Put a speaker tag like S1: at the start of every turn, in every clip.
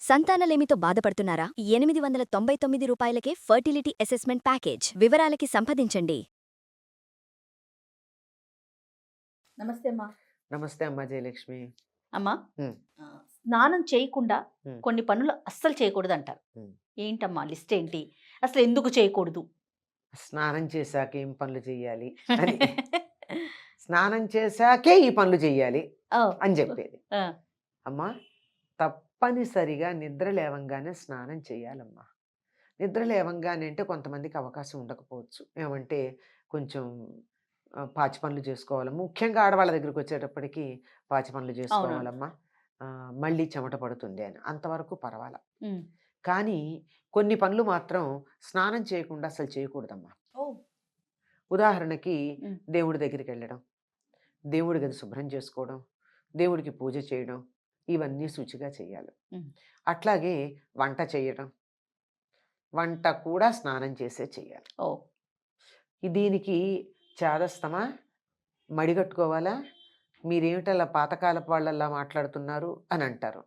S1: సంతానలేమితో బాధపడుతున్నారా? 899 రూపాయలకే fertility assessment package. వివరాలకి సంప్రదించండి.
S2: నమస్తే అమ్మా.
S3: నమస్తే అమ్మా జయలక్ష్మి.
S2: అమ్మా,
S3: ఉమ్,
S2: స్నానం చేయకుండా
S3: ఉమ్,
S2: కొన్ని పనులు అస్సలు చేయకూడదు అంటారు.
S3: ఉమ్.
S2: ఏంటమ్మా లిస్ట్ ఏంటి? అసలు ఎందుకు చేయకూడదు?
S3: స్నానం చేశాక ఏం పనులు చెయ్యాలి అని, స్నానం చేశాకే ఈ పనులు చెయ్యాలి
S2: ఓ,
S3: అని చెప్పేది.
S2: ఆ,
S3: అమ్మా, తప్పనిసరిగా నిద్ర లేవంగానే స్నానం చేయాలమ్మా. నిద్ర లేవంగానే అంటే కొంతమందికి అవకాశం ఉండకపోవచ్చు. ఏమంటే కొంచెం పాచి పనులు చేసుకోవాలి. ముఖ్యంగా ఆడవాళ్ళ దగ్గరికి వచ్చేటప్పటికి పాచి పనులు
S2: అవునవును.
S3: చేసుకోవాలమ్మా. మళ్ళీ చెమట పడుతుంది అని అంతవరకు పర్వాలా.
S2: ఉమ్,
S3: కానీ కొన్ని పనులు మాత్రం స్నానం చేయకుండా అసలు చేయకూడదమ్మా.
S2: ఓ,
S3: ఉదాహరణకి
S2: ఉమ్,
S3: దేవుడి దగ్గరికి వెళ్ళడం, దేవుడి గది శుభ్రం చేసుకోవడం, దేవుడికి పూజ చేయడం, ఇవన్నీ శుచిగా చేయాలి.
S2: ఉమ్,
S3: అట్లాగే వంట చేయడం, వంట కూడా స్నానం చేసే చేయాలి.
S2: ఓ,
S3: దీనికి చేదస్తమా, మడిగట్టుకోవాలా, మీరేమిటలా పాతకాలపు వాళ్ళల్లా మాట్లాడుతున్నారు అని అంటారు.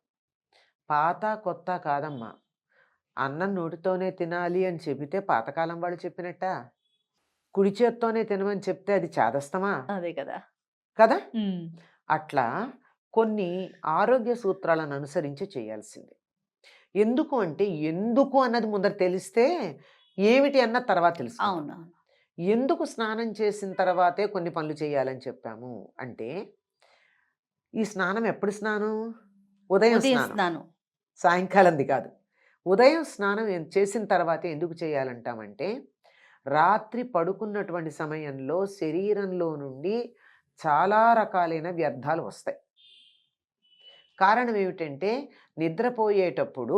S3: పాత కొత్త కాదమ్మా. అన్నం నోటితోనే తినాలి అని చెబితే పాతకాలం వాళ్ళు చెప్పినట్ట, కుడి చేత్తోనే తినమని చెప్తే అది చాదస్తమా
S2: అదే కదా.
S3: కదా.
S2: ఉమ్,
S3: అట్లా కొన్ని ఆరోగ్య సూత్రాలను అనుసరించి చేయాల్సింది. ఎందుకు అంటే ఎందుకు అన్నది ముందర తెలిస్తే ఏమిటి అన్న తర్వాత తెలుసు.
S2: అవునవును.
S3: ఎందుకు స్నానం చేసిన తర్వాతే కొన్ని పనులు చేయాలని చెప్పాము అంటే, ఈ స్నానం ఎప్పుడు స్నానం? ఉదయం
S2: ఉదయం
S3: స్నానం,
S2: స్నానం.
S3: సాయంకాలంది కాదు. ఉదయం స్నానం చేసిన తర్వాతే ఎందుకు చేయాలంటామంటే, రాత్రి పడుకున్నటువంటి సమయంలో శరీరంలో నుండి చాలా రకాలైన వ్యర్థాలు వస్తాయి. కారణం ఏమిటంటే, నిద్రపోయేటప్పుడు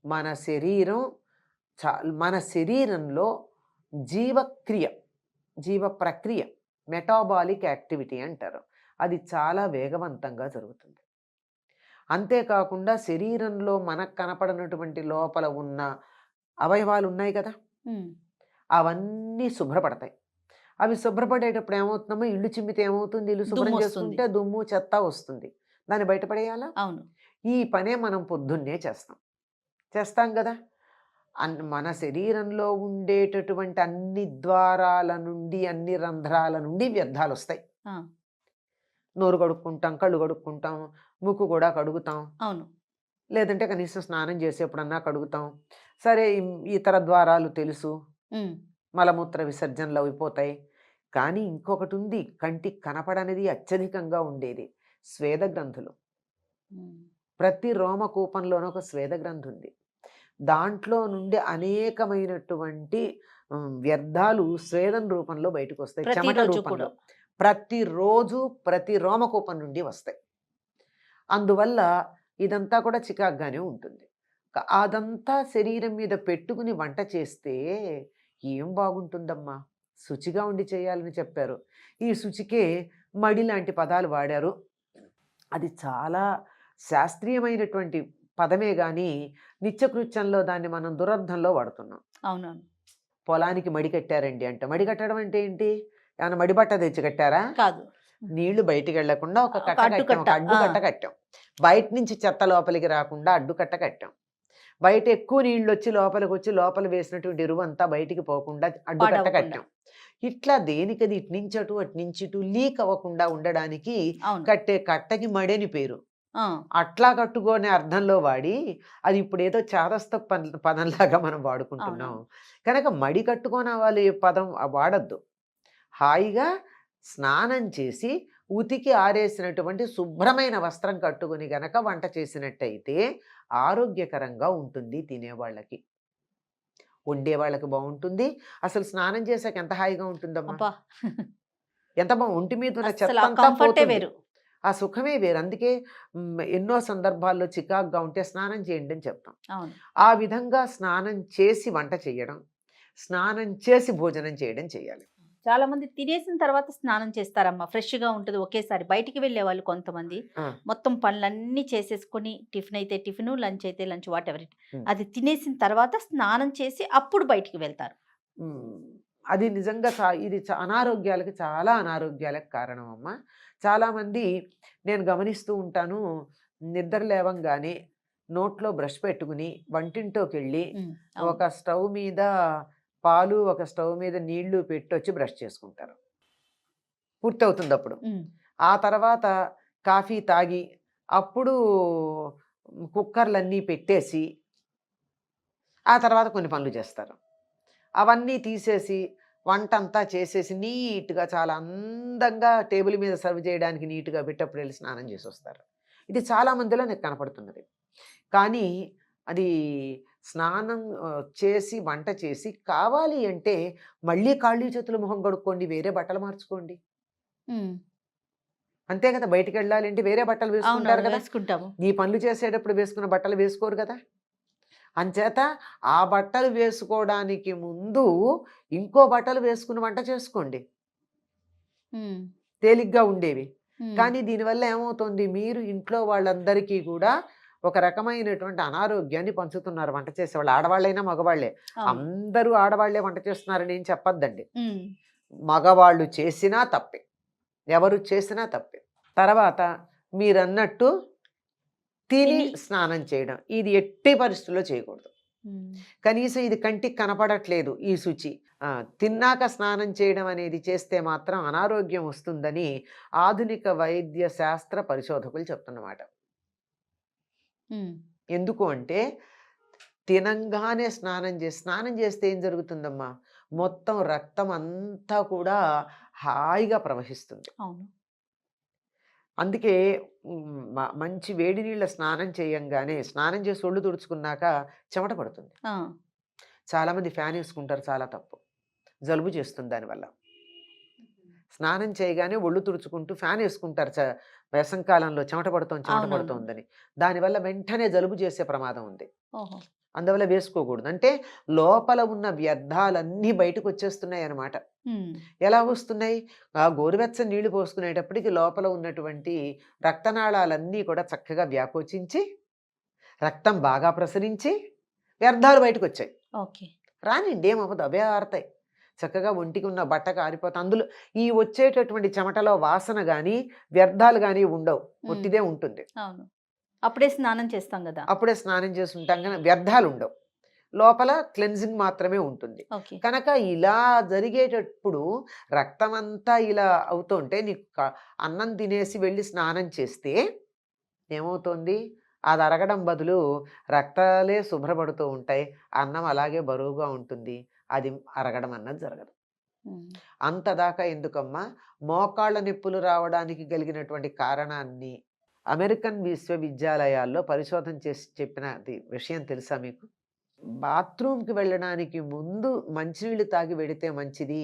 S3: మన శరీరం మన శరీరంలో జీవక్రియ, జీవ ప్రక్రియ, మెటాబాలిక్ యాక్టివిటీ అంటారు, అది చాలా వేగవంతంగా జరుగుతుంది. అంతేకాకుండా శరీరంలో మనకు కనపడనటువంటి లోపల ఉన్న అవయవాలు ఉన్నాయి కదా,
S2: ఉమ్,
S3: అవన్నీ శుభ్రపడతాయి. అవి శుభ్రపడేటప్పుడు ఏమవుతుందమ్మో, ఇల్లు చిమ్మితే ఏమవుతుంది? ఇల్లు శుభ్రం
S2: దుమ్ము వస్తుంది.
S3: చేసుకుంటే దుమ్ము చెత్త వస్తుంది, దాన్ని బయటపడేయాలా?
S2: అవును.
S3: ఈ పనే మనం పొద్దున్నే చేస్తాం కదా. మన శరీరంలో ఉండేటటువంటి అన్ని ద్వారాల నుండి, అన్ని రంధ్రాల నుండి వ్యర్థాలు వస్తాయి.
S2: ఆ,
S3: నోరు కడుక్కుంటాం, కళ్ళు కడుక్కుంటాం, ముక్కు కూడా కడుగుతాం,
S2: అవును.
S3: లేదంటే కనీసం స్నానం చేసేప్పుడన్నా కడుగుతాం. సరే, ఇతర ద్వారాలు తెలుసు,
S2: ఉమ్,
S3: మలమూత్ర విసర్జనలు అయిపోతాయి. కానీ ఇంకొకటి ఉంది, కంటికి కనపడనేది అత్యధికంగా ఉండేది, స్వేద గ్రంథులు.
S2: ఉమ్,
S3: ప్రతి రోమకూపంలోనూ ఒక స్వేద గ్రంథి ఉంది. దాంట్లో నుండి అనేకమైనటువంటి వ్యర్థాలు స్వేదం రూపంలో బయటకు వస్తాయి, చెమట
S2: ప్రతిరోజు
S3: రూపంలో.
S2: కూడా.
S3: ప్రతిరోజు ప్రతి రోమకూపం నుండి వస్తాయి. అందువల్ల ఇదంతా కూడా చికాగ్గానే ఉంటుంది. అదంతా శరీరం మీద పెట్టుకుని వంట చేస్తే ఏం బాగుంటుందమ్మా. శుచిగా ఉండి చేయాలని చెప్పారు. ఈ శుచికే మడి లాంటి పదాలు వాడారు. అది చాలా శాస్త్రీయమైనటువంటి పదమే కానీ నిత్యకృత్యంలో దాన్ని మనం దురర్థంలో వాడుతున్నాం.
S2: అవునవును.
S3: పొలానికి మడి కట్టారండి అంటే, మడి కట్టడం అంటే ఏంటి? ఏమైనా మడి బట్ట తెచ్చి కట్టారా?
S2: కాదు.
S3: నీళ్లు బయటికి వెళ్లకుండా ఒక కట్ట కట్టాం, ఒక
S2: అడ్డుకట్ట.
S3: అడ్డుకట్ట కట్టాం. బయట నుంచి చెత్త లోపలికి రాకుండా అడ్డుకట్ట కట్టాం. బయట ఎక్కువ నీళ్ళు వచ్చి లోపలికి వచ్చి లోపల వేసినటువంటి ఎరువు అంతా బయటికి పోకుండా అడ్డుకట్ట
S2: పాడవకుండా.
S3: కట్టాం. ఇట్లా దేనికది ఇటు నుంచి అటు, అటు నుంచి ఇటు లీక్ అవ్వకుండా ఉండడానికి
S2: అవును.
S3: కట్టే కట్టకి మడని పేరు.
S2: ఆ,
S3: అట్లా కట్టుకోనే అర్థంలో వాడి అది ఇప్పుడు ఏదో చాదస్త పదంలాగా మనం వాడుకుంటున్నాం.
S2: అవునవును.
S3: కనుక మడి కట్టుకోని వాళ్ళు ఏ పదం వాడద్దు. హాయిగా స్నానం చేసి ఉతికి ఆరేసినటువంటి శుభ్రమైన వస్త్రం కట్టుకుని గనక వంట చేసినట్టయితే ఆరోగ్యకరంగా ఉంటుంది. తినేవాళ్ళకి, వండేవాళ్ళకి బాగుంటుంది. అసలు స్నానం చేశాక ఎంత హాయిగా ఉంటుందమ్మా,
S2: అబ్బా,
S3: ఎంత ఒంటి మీద ఉన్న
S2: అసలు
S3: చెత్త
S2: ఆ
S3: అంతా
S2: కంఫర్టే
S3: పోతుంది.
S2: వేరు.
S3: ఆ సుఖమే వేరు. అందుకే ఎన్నో సందర్భాల్లో చికాగ్గా ఉంటే స్నానం చేయండి అని చెప్తాం.
S2: అవును.
S3: ఆ విధంగా స్నానం చేసి వంట చేయడం, స్నానం చేసి భోజనం చేయడం చేయాలి.
S2: చాలా మంది తినేసిన తర్వాత స్నానం చేస్తారమ్మా, ఫ్రెష్ గా ఉంటుంది. ఒకేసారి బయటికి వెళ్ళే వాళ్ళు కొంతమంది
S3: ఆ,
S2: మొత్తం పనులన్నీ చేసేసుకొని, టిఫిన్ అయితే టిఫిన్, లంచ్ అయితే లంచ్, వాట్ ఎవర్ ఇట్,
S3: ఉమ్,
S2: అది తినేసిన తర్వాత స్నానం చేసి అప్పుడు బయటికి వెళ్తారు.
S3: ఉమ్, అది నిజంగా ఇది అనారోగ్యాలకి, చాలా అనారోగ్యాలకు కారణం అమ్మ. చాలామంది నేను గమనిస్తూ ఉంటాను, నిద్ర లేవంగానే నోట్లో బ్రష్ పెట్టుకుని వంటింట్లోకి వెళ్ళి
S2: అవును.
S3: ఒక స్టవ్ మీద పాలు, ఒక స్టవ్ మీద నీళ్లు పెట్టొచ్చి బ్రష్ చేసుకుంటారు. పూర్తవుతుంది అప్పుడు. ఆ తర్వాత కాఫీ తాగి అప్పుడు కుక్కర్లన్నీ పెట్టేసి ఆ తర్వాత కొన్ని పనులు చేస్తారు. అవన్నీ తీసేసి వంటంతా చేసేసి నీట్‌గా చాలా అందంగా టేబుల్ మీద సర్వ్ చేయడానికి నీట్‌గా పెట్టి అప్పుడు వెళ్ళి స్నానం చేసొస్తారు. ఇది చాలా మందిలో నాకు కనపడుతున్నది. కానీ అది స్నానం చేసి వంట చేసి కావాలి అంటే మళ్ళీ కాళ్ళు చేతులు మొహం కడుక్కోండి. వేరే బట్టలు మార్చుకోండి. అంతే కదా! బయటికెళ్ళాలి అంటే వేరే బట్టలు వేసుకుంటారు
S2: అవునవును.
S3: కదా!
S2: వేసుకుంటాము.
S3: ఈ పనులు చేసేటప్పుడు వేసుకున్న బట్టలు వేసుకోరు కదా! అంచేత ఆ బట్టలు వేసుకోవడానికి ముందు ఇంకో బట్టలు వేసుకుని వంట చేసుకోండి.
S2: హ్మ్.
S3: తేలిగ్గా ఉండేవి.
S2: హ్మ్.
S3: కానీ దీనివల్ల ఏమవుతుంది? మీరు ఇంట్లో వాళ్ళందరికీ కూడా ఒక రకమైనటువంటి అనారోగ్యాన్ని పంచుతున్నారు వంట చేసేవాళ్ళు. ఆడవాళ్ళైనా, మగవాళ్ళే.
S2: అవును.
S3: అందరూ ఆడవాళ్ళే వంట చేస్తున్నారని ఏం చెప్పొద్దండి.
S2: హ్మ్.
S3: మగవాళ్ళు చేసినా తప్పే. ఎవరు చేసినా తప్పే. తర్వాత మీరన్నట్టు తిని
S2: తిని
S3: స్నానం చేయడం. ఇది ఎట్టి పరిస్థితుల్లో చేయకూడదు.
S2: హ్మ్.
S3: కనీసం ఇది కంటికి కనపడట్లేదు ఈ శుచి. తిన్నాక స్నానం చేయడం అనేది చేస్తే మాత్రం అనారోగ్యం వస్తుందని ఆధునిక వైద్య శాస్త్ర పరిశోధకులు చెప్తున్నమాట.
S2: హ్మ్.
S3: ఎందుకు అంటే తినంగానే స్నానం చేస్తే ఏం జరుగుతుందమ్మా? మొత్తం రక్తం అంతా కూడా హాయిగా ప్రవహిస్తుంది.
S2: అవును.
S3: అందుకే మంచి వేడి నీళ్ళ స్నానం చేయంగానే స్నానం చేసి ఒళ్ళు తుడుచుకున్నాక చెమట పడుతుంది.
S2: ఆ!
S3: చాలామంది ఫ్యాన్ ఏసుకుంటారు. చాలా తప్పు. జలుబు చేస్తుంది దానివల్ల. స్నానం చేయగానే ఒళ్ళు తుడుచుకుంటూ ఫ్యాన్ ఏసుకుంటారు. వేసవికాలంలో చెమట
S2: అవునవును.
S3: పడుతోందని. దానివల్ల వెంటనే జలుబు చేసే ప్రమాదం ఉంది.
S2: ఓహో!
S3: అందువల్ల వేసుకోకూడదు. అంటే లోపల ఉన్న వ్యర్థాలన్నీ బయటకొచ్చేస్తున్నాయన్నమాట.
S2: హ్మ్.
S3: ఎలా వస్తున్నాయి? ఆ గోరువెచ్చని నీళ్లు పోసుకునేటప్పటికి లోపల ఉన్నటువంటి రక్తనాళాలన్నీ కూడా చక్కగా వ్యాకోచించి, రక్తం బాగా ప్రసరించి, వ్యర్థాలు బయటకొచ్చాయి.
S2: ఓకే.
S3: రానిండి ఏమవ్వదు. అవే ఆరతాయి. చక్కగా ఒంటికి ఉన్న బట్టకు ఆరిపోతాయి. అందులో ఈ వచ్చేటటువంటి చెమటలో వాసన గానీ, వ్యర్థాలు గానీ ఉండవు.
S2: హ్మ్.
S3: ఒట్టిదే ఉంటుంది.
S2: అవును. అప్పుడే స్నానం చేస్తాం గదా!
S3: అప్పుడే స్నానం చేసుంటాం గానీ వ్యర్థాలుండవు. లోపల క్లెన్జింగ్ మాత్రమే ఉంటుంది.
S2: ఓకే.
S3: కనుక ఇలా జరిగేటప్పుడు రక్తమంతా ఇలా అవుతుంటే నీకు అన్నం తినేసి వెళ్ళి స్నానం చేస్తే ఏమవుతుంది? అది అరగడం బదులు రక్తాలే శుభ్రపడుతూ ఉంటాయి. అన్నం అలాగే బరువుగా ఉంటుంది. అది అరగడం అన్నది జరగదు.
S2: హ్మ్.
S3: అంతదాకా ఎందుకమ్మా? మోకాళ్ళ నొప్పులు రావడానికి కలిగినటువంటి కారణాన్ని అమెరికన్ విశ్వవిద్యాలయాల్లో పరిశోధన చేసి చెప్పినది విషయం తెలుసా మీకు? బాత్రూమ్‌కి వెళ్ళడానికి ముందు మంచినీళ్ళు తాగి వెడితే మంచిది.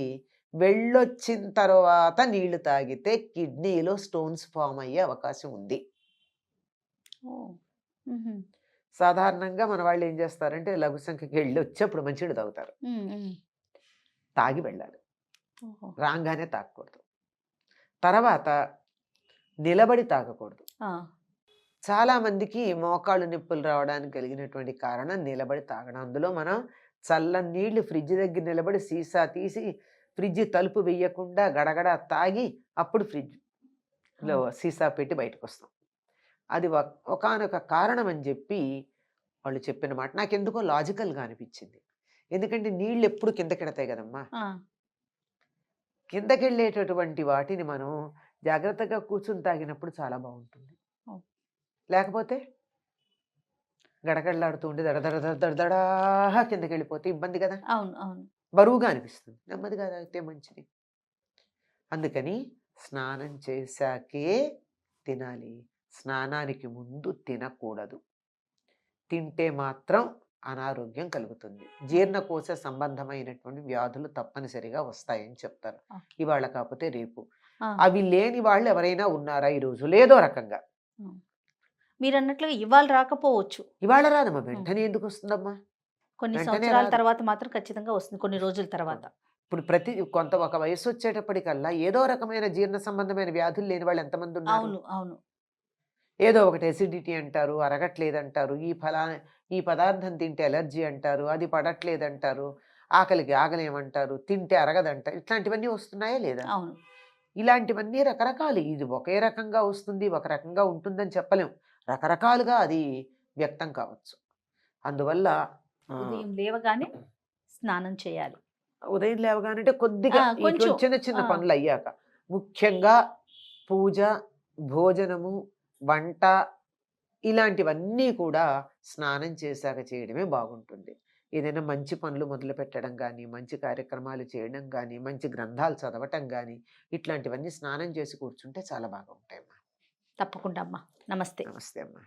S3: వెళ్ళొచ్చిన తర్వాత నీళ్లు తాగితే కిడ్నీలో స్టోన్స్ ఫార్మ్ అయ్యే అవకాశం ఉంది.
S2: ఓహ్! హుహు.
S3: సాధారణంగా మన వాళ్ళు ఏం చేస్తారంటే లఘు సంఖ్యకి వెళ్ళొచ్చి అప్పుడు మంచినీళ్ళు తాగుతారు.
S2: హ్మ్. హ్మ్.
S3: తాగి వెళ్ళాలి.
S2: ఓహో!
S3: రాంగానే తాగకూడదు. తర్వాత నిలబడి తాగకూడదు.
S2: ఆ!
S3: చాలామందికి మోకాళ్ళు నొప్పులు రావడానికి కలిగినటువంటి కారణం నిలబడి తాగడం. అందులో మనం చల్లని నీళ్లు ఫ్రిడ్జ్ దగ్గర నిలబడి సీసా తీసి ఫ్రిడ్జ్ తలుపు వెయ్యకుండా గడగడ తాగి అప్పుడు ఫ్రిడ్జ్‌లో
S2: ఆ!
S3: సీసా పెట్టి బయటకొస్తాం. అది ఒకానొక కారణం అని చెప్పి వాళ్ళు చెప్పిన మాట నాకెందుకో లాజికల్‌గా అనిపించింది. ఎందుకంటే నీళ్ళెప్పుడు కిందకెడతాయి గదమ్మా!
S2: ఆ!
S3: కిందకెళ్ళేటటువంటి వాటిని మనం జాగ్రత్తగా కూర్చొని తాగినప్పుడు చాలా బావుంటుంది.
S2: ఓహ్!
S3: లేకపోతే గడగడలాడుతూ ఉండి దడ దడ దడ దడ దడా కిందకెళ్ళిపోతే ఇబ్బంది గదా!
S2: అవును. అవును.
S3: బరువుగా అనిపిస్తుంది. నెమ్మదిగా తాగితే మంచిది. అందుకని స్నానం చేశాకే తినాలి. స్నానానికి ముందు తినకూడదు. తింటే మాత్రం అనారోగ్యం కలుగుతుంది. జీర్ణకోశ సంబంధమైనటువంటి వ్యాధులు తప్పనిసరిగా వస్తాయని చెప్తారు.
S2: ఓకే.
S3: ఇవాళ కాకపోతే రేపు.
S2: ఆ!
S3: అవి లేని వాళ్ళు ఎవరైనా ఉన్నారా ఈరోజు? ఏదో రకంగా.
S2: హ్మ్. మీరన్నట్లుగా ఇవాళ రాకపోవచ్చు.
S3: ఇవాళ రాదమ్మా.
S2: హ్మ్.
S3: వెంటనే ఎందుకొస్తుందమ్మా?
S2: కొన్ని
S3: వెంటనే
S2: సంవత్సరాల
S3: రాదు.
S2: తర్వాత మాత్రం ఖచ్చితంగా వస్తుంది. కొన్ని రోజుల తర్వాత.
S3: ఇప్పుడు ఒక వయస్సొచ్చేటప్పటికల్లా ఏదో రకమైన జీర్ణ సంబంధమైన వ్యాధులు లేని వాళ్ళు ఎంతమందున్నారు?
S2: అవును. అవును.
S3: ఏదో ఒకటి ఎసిడిటీ అంటారు, అరగట్లేదంటారు, ఈ పదార్థం తింటే అలర్జీ అంటారు, అది పడట్లేదంటారు, ఆకలికి ఆగలేమంటారు, తింటే అరగదంటారు. ఇట్లాంటివన్నీ వస్తున్నాయా లేదా?
S2: అవును.
S3: ఇలాంటివన్నీ రకరకాలు. ఇది ఒకే రకంగా వస్తుంది, ఒక రకంగా ఉంటుందని చెప్పలేం. రకరకాలుగా అది వ్యక్తం కావచ్చు. అందువల్ల
S2: ఉదయం లేవగానే స్నానం చేయాలి.
S3: ఉదయం లేవగానంటే కొద్దిగా
S2: కొంచెం
S3: ఇటువంటి చిన్న చిన్న పనులు అయ్యాక, ముఖ్యంగా పూజ, భోజనము, వంట ఇలాంటివన్నీ కూడా స్నానం చేశాక చేయడమే బాగుంటుంది. ఏదైనా మంచి పనులు మొదలు పెట్టడం కానీ, మంచి కార్యక్రమాలు చేయడం కానీ, మంచి గ్రంథాలు చదవటం కానీ, ఇట్లాంటివన్నీ స్నానం చేసి కూర్చుంటే చాలా బాగా ఉంటాయమ్మా.
S2: తప్పకుండా అమ్మా. నమస్తే.
S3: నమస్తే అమ్మా.